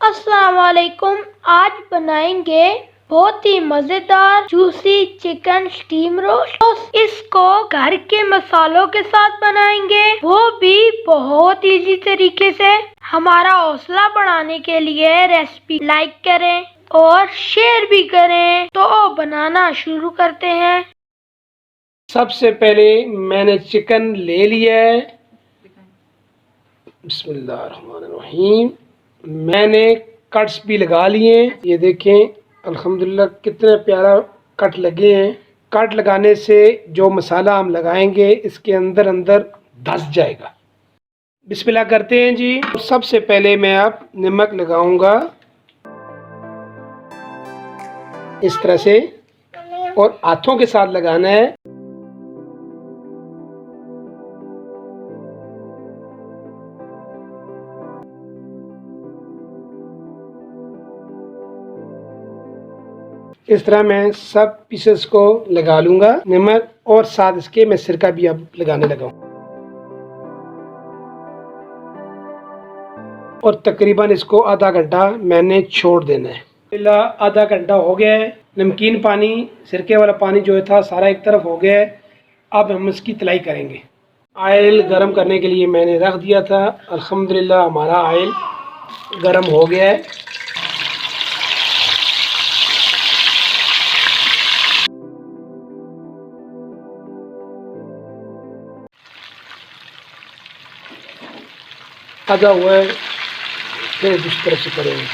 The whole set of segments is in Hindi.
अस्सलाम वालेकुम। आज बनाएंगे बहुत ही मजेदार जूसी चिकन स्टीम रोस्ट। इसको घर के मसालों के साथ बनाएंगे, वो भी बहुत इजी तरीके से। हमारा हौसला बढ़ाने के लिए रेसिपी लाइक करें और शेयर भी करें। तो बनाना शुरू करते हैं। सबसे पहले मैंने चिकन ले लिया है। बिस्मिल्लाहिर्रहमानिर्रहीम। मैंने कट्स भी लगा लिए हैं। ये देखें अल्हम्दुलिल्लाह कितने प्यारा कट लगे हैं। कट लगाने से जो मसाला हम लगाएंगे इसके अंदर अंदर धस जाएगा। बिस्मिल्लाह करते हैं जी। सबसे पहले मैं अब नमक लगाऊंगा इस तरह से, और हाथों के साथ लगाना है। इस तरह मैं सब पीसेस को लगा लूंगा नमक, और साथ इसके मैं सिरका भी अब लगाने लगा हूं। और तकरीबन इसको आधा घंटा मैंने छोड़ देना है। आधा घंटा हो गया है। नमकीन पानी, सिरके वाला पानी जो था सारा एक तरफ हो गया है। अब हम इसकी तलाई करेंगे। ऑयल गरम करने के लिए मैंने रख दिया था। अल्हम्दुलिल्लाह हमारा ऑयल गरम हो गया है। आधा हुआ है, फिर दूसरी तरफ से करेंगे।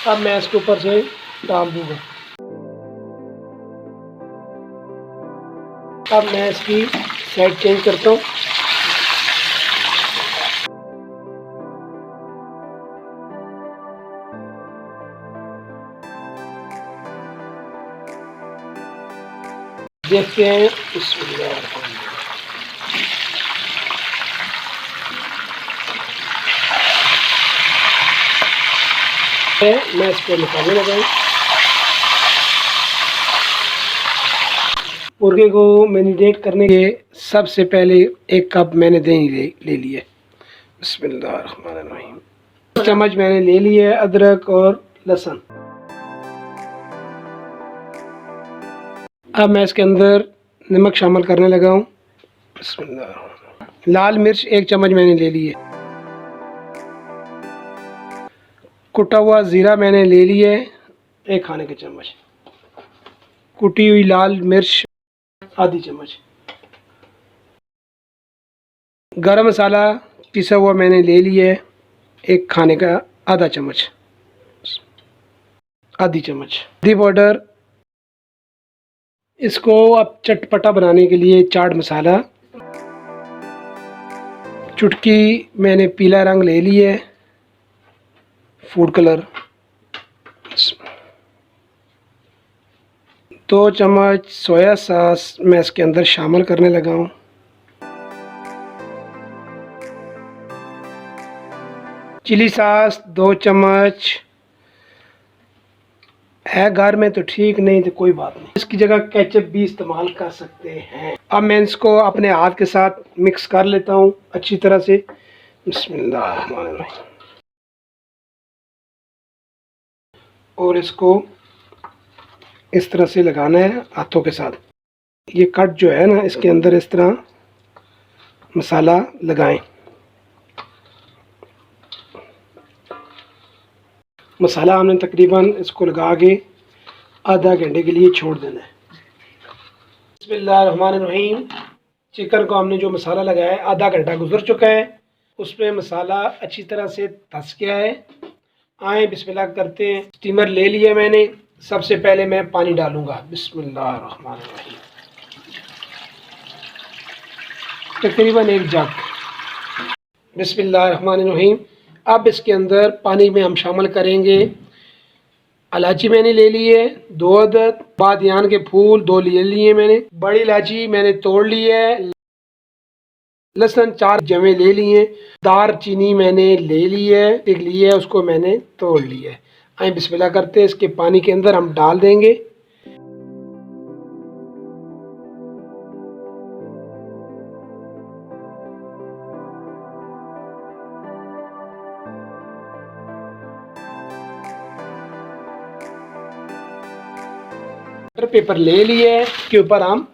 अब मैं इसके ऊपर से डाल दूंगा। अब मैं इसकी साइड चेंज करता हूँ। देखते हैं मैं इसको निकालने लगा हूँ। मुर्गे को मैरिनेट करने के सबसे पहले 1 कप मैंने दही ले लिया। बिस्मिल्लाहिर्रहमानिर्रहीम। 1 चम्मच मैंने ले लिया अदरक और लहसुन। अब मैं इसके अंदर नमक शामिल करने लगा हूँ। लाल मिर्च 1 चम्मच मैंने ले ली है। कुटा हुआ ज़ीरा मैंने ले लिया है 1 खाने के चम्मच। कुटी हुई लाल मिर्च आधी चम्मच। गरम मसाला पिसा हुआ मैंने ले लिया है 1 खाने का आधा चम्मच, आधी चम्मच। हल्दी पाउडर। इसको अब चटपटा बनाने के लिए चाट मसाला। चुटकी मैंने पीला रंग ले लिया है, फूड कलर। 2 चम्मच सोया सॉस मैं इसके अंदर शामिल करने लगा हूँ। चिली सॉस 2 चम्मच। है घर में तो ठीक, नहीं तो कोई बात नहीं, इसकी जगह केचप भी इस्तेमाल कर सकते हैं। अब मैं इसको अपने हाथ के साथ मिक्स कर लेता हूँ अच्छी तरह से। बिस्मिल्लाहिर्रहमानिर्रहीम। और इसको इस तरह से लगाना है हाथों के साथ। ये कट जो है ना, इसके अंदर इस तरह मसाला लगाएं। मसाला हमने तकरीबन इसको लगा के आधा घंटे के लिए छोड़ देना है। बिस्मिल्लाहिर्रहमानिर्रहीम। चिकन को हमने जो मसाला लगाया है, आधा घंटा गुजर चुका है। उसमें मसाला अच्छी तरह से धस गया है। आए बिस्मिल्लाह करते हैं। स्टीमर ले लिया मैंने। सबसे पहले मैं पानी डालूंगा। बिस्मिल्लाहिर्रहमानिर्रहीम। तकरीबन 1 जग। बिस्मिल्लाहिर्रहमानिर्रहीम। अब इसके अंदर पानी में हम शामिल करेंगे इलायची मैंने ले ली है 2 अदद। बादियान के फूल 2 ले लिए मैंने। बड़ी इलायची मैंने तोड़ ली है। लहसुन 4 जमे ले लिए। दार चीनी मैंने ले ली है, उसको मैंने तोड़ लिया है। आए बिस्मिल्लाह करते हैं। इसके पानी के अंदर हम डाल देंगे। पेपर ले लिए, इसके ऊपर हम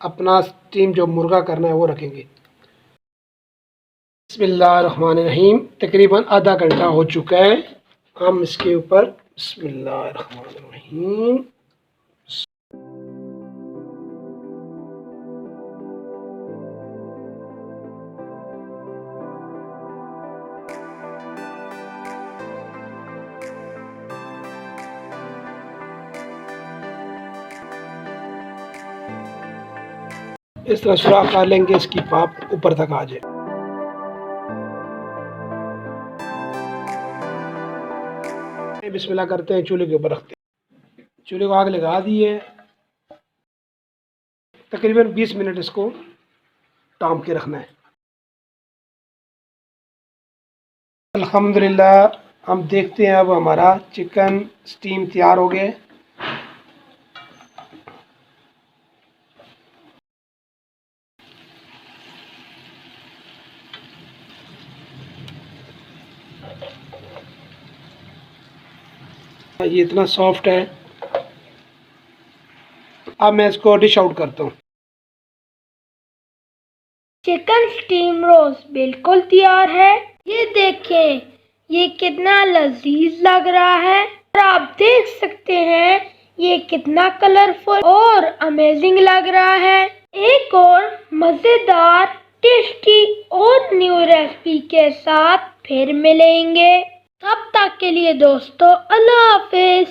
अपना स्टीम जो मुर्गा करना है वो रखेंगे। बिस्मिल्लाहिर्रहमानिर्रहीम। तकरीबन आधा घंटा हो चुका है। हम इसके ऊपर बिस्मिल्लाहिर्रहमानिर्रहीम। इस तरह सुराख कर लेंगे, इसकी पाप ऊपर तक आ जाए। बिस्मिल्लाह करते हैं, चूल्हे के ऊपर रखते हैं। चूल्हे को आग लगा दी है। तकरीबन 20 मिनट इसको टाँप के रखना है। अल्हम्दुलिल्लाह, हम देखते हैं अब हमारा चिकन स्टीम तैयार हो गया। ये इतना सॉफ्ट है। अब मैं इसको डिश आउट करता हूँ। चिकन स्टीम रोस्ट बिल्कुल तैयार है। ये देखें, ये कितना लजीज लग रहा है और आप देख सकते हैं ये कितना कलरफुल और अमेजिंग लग रहा है। एक और मजेदार, टेस्टी और न्यू रेसिपी के साथ फिर मिलेंगे। तब तक के लिए दोस्तों, अल्लाह हाफिज।